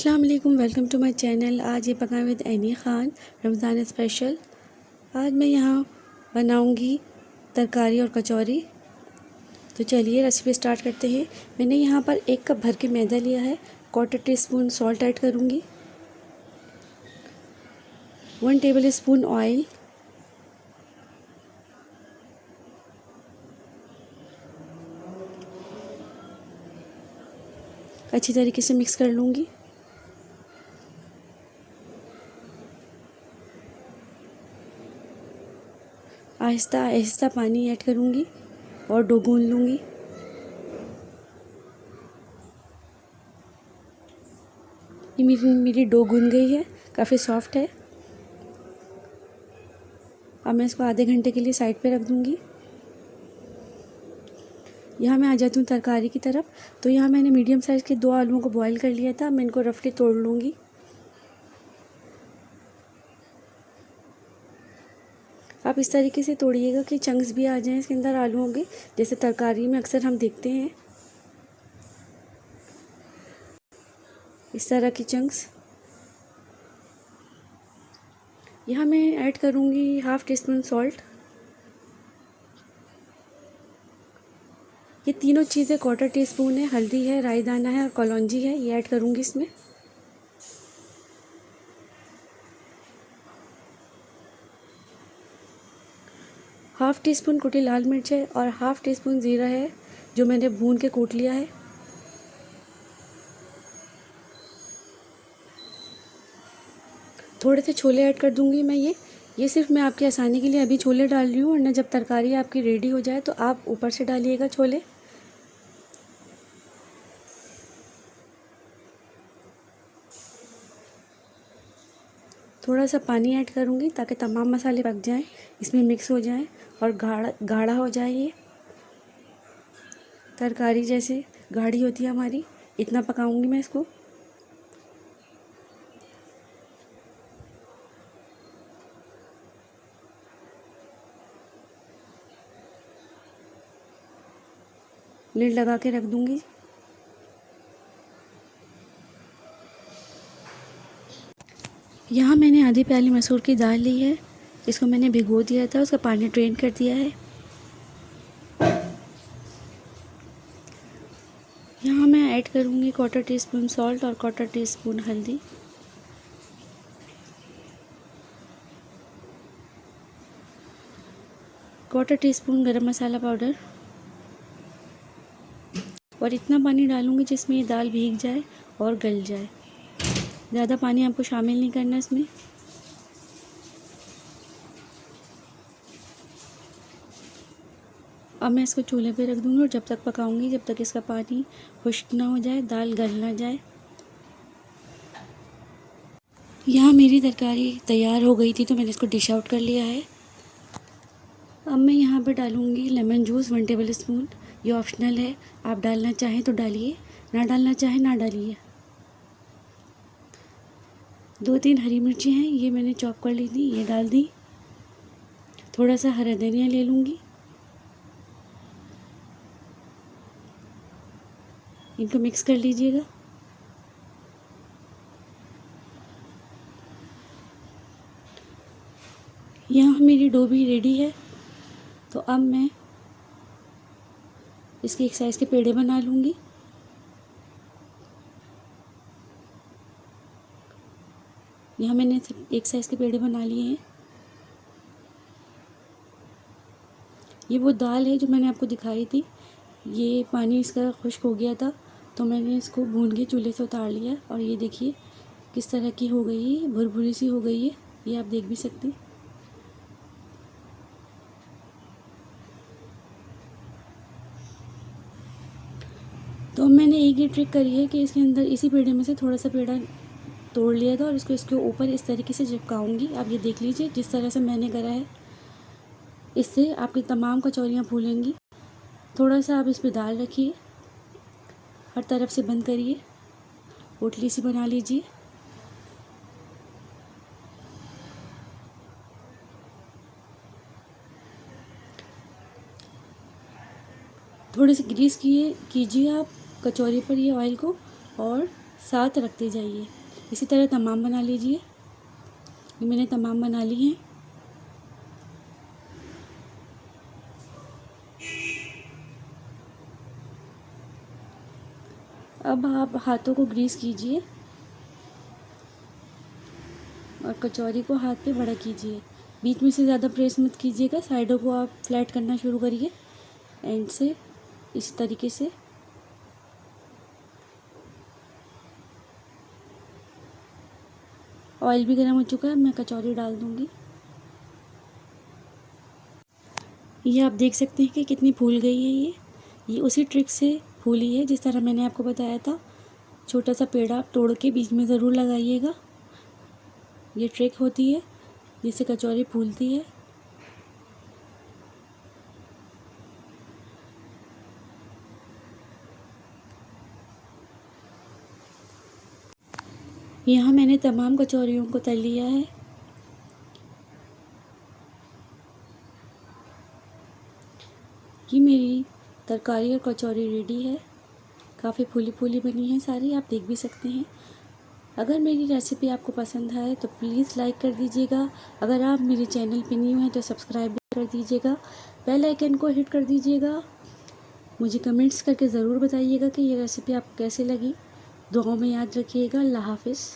अस्सलाम वालेकुम, welcome to my channel. आज ये पकाएं with any Khan Ramzan special. आज मैं यहाँ बनाऊंगी तरकारी और कचौरी। तो चलिए रेसिपी स्टार्ट करते हैं। मैंने यहाँ पर 1 कप भर के मैदा लिया है। 1/4 टीस्पून सॉल्ट ऐड करूँगी, 1 टेबल स्पून ऑयल, अच्छी तरीके से मिक्स कर लूँगी। आहिस्ता आहिस्ता पानी ऐड करूँगी और डो गूंद लूँगी। ये मेरी डो गूंद गई है, काफ़ी सॉफ्ट है। अब मैं इसको आधे घंटे के लिए साइड पे रख दूँगी। यहाँ मैं आ जाती हूँ तरकारी की तरफ। तो यहाँ मैंने मीडियम साइज़ के 2 आलूओं को बॉईल कर लिया था। मैं इनको रफली तोड़ लूँगी। आप इस तरीके से तोड़िएगा कि चंक्स भी आ जाएं इसके अंदर आलूओं के, जैसे तरकारी में अक्सर हम देखते हैं, इस तरह की चंक्स। यहाँ मैं ऐड करूँगी 1/2 टीस्पून सॉल्ट। ये तीनों चीज़ें 1/4 टीस्पून है। हल्दी है, राई दाना है और कलौंजी है, ये ऐड करूँगी इसमें। हाफ़ टी स्पून कुटी लाल मिर्च है और 1/2 टीस्पून ज़ीरा है, जो मैंने भून के कूट लिया है। थोड़े से छोले ऐड कर दूंगी मैं। ये सिर्फ मैं आपकी आसानी के लिए अभी छोले डाल रही हूँ, वरना जब तरकारी आपकी रेडी हो जाए तो आप ऊपर से डालिएगा छोले। थोड़ा सा पानी ऐड करूँगी ताकि तमाम मसाले पक जाएं, इसमें मिक्स हो जाएं और गाढ़ा हो जाए। ये तरकारी जैसे गाढ़ी होती है हमारी, इतना पकाऊंगी मैं इसको। लिड लगा के रख दूंगी। यहाँ मैंने आधी प्याली मसूर की दाल ली है। इसको मैंने भिगो दिया था, उसका पानी ड्रेन कर दिया है। यहाँ मैं ऐड करूँगी 1/4 टीस्पून सॉल्ट और 1/4 टीस्पून हल्दी। क्वार्टर टीस्पून गरम मसाला पाउडर और इतना पानी डालूँगी जिसमें ये दाल भीग जाए और गल जाए। ज़्यादा पानी आपको शामिल नहीं करना इसमें। अब मैं इसको चूल्हे पे रख दूँगी और जब तक पकाऊँगी जब तक इसका पानी खुश्क ना हो जाए, दाल गल ना जाए। यहाँ मेरी तरकारी तैयार हो गई थी तो मैंने इसको डिश आउट कर लिया है। अब मैं यहाँ पे डालूँगी लेमन जूस 1 टेबल स्पून। ये ऑप्शनल है, आप डालना चाहें तो डालिए, ना डालना चाहें ना डालिए। 2-3 हरी मिर्ची हैं, ये मैंने चॉप कर ली थी, ये डाल दी। थोड़ा सा हरा धनिया ले लूँगी, इनको मिक्स कर लीजिएगा। यहाँ मेरी डो भी रेडी है। तो अब मैं इसके एक साइज़ के पेड़े बना लूँगी। यहाँ मैंने एक साइज़ के पेड़े बना लिए हैं। ये वो दाल है जो मैंने आपको दिखाई थी, ये पानी इसका खुश्क हो गया था तो मैंने इसको भून के चूल्हे से उतार लिया और ये देखिए किस तरह की हो गई है, भुरभुरी सी हो गई है, ये आप देख भी सकते हैं। तो मैंने एक ये ट्रिक करी है कि इसके अंदर इसी पेड़े में से थोड़ा सा पेड़ा तोड़ लिया था और इसको इसके ऊपर इस तरीके से चिपकाऊंगी। आप ये देख लीजिए जिस तरह से मैंने करा है, इससे आपकी तमाम कचौरियाँ फूलेंगी। थोड़ा सा आप इस पर दाल रखिए, हर तरफ से बंद करिए, पोटली सी बना लीजिए। थोड़े से ग्रीस कीजिए आप कचौरी पर ये ऑयल को और साथ रखते जाइए। इसी तरह तमाम बना लीजिए। ये मैंने तमाम बना ली हैं। अब आप हाथों को ग्रीस कीजिए और कचौरी को हाथ पे बड़ा कीजिए। बीच में से ज़्यादा प्रेस मत कीजिएगा, साइडों को आप फ्लैट करना शुरू करिए एंड से इस तरीके से। ऑयल भी गर्म हो चुका है, मैं कचौरी डाल दूँगी। ये आप देख सकते हैं कि कितनी फूल गई है ये उसी ट्रिक से फूली है जिस तरह मैंने आपको बताया था। छोटा सा पेड़ा आप तोड़ के बीच में ज़रूर लगाइएगा। ये ट्रिक होती है जिससे कचौरी फूलती है। यहाँ मैंने तमाम कचौरियों को तल लिया है। ये मेरी तरकारी और कचौरी रेडी है। काफ़ी फूली फूली बनी है सारी, आप देख भी सकते हैं। अगर मेरी रेसिपी आपको पसंद आए तो प्लीज़ लाइक कर दीजिएगा। अगर आप मेरे चैनल पे न्यू हैं तो सब्सक्राइब भी कर दीजिएगा। बेल आइकन को हिट कर दीजिएगा। मुझे कमेंट्स करके ज़रूर बताइएगा कि ये रेसिपी आपको कैसी लगी। दुआओं में याद रखिएगा। अल्लाह हाफ़िज़।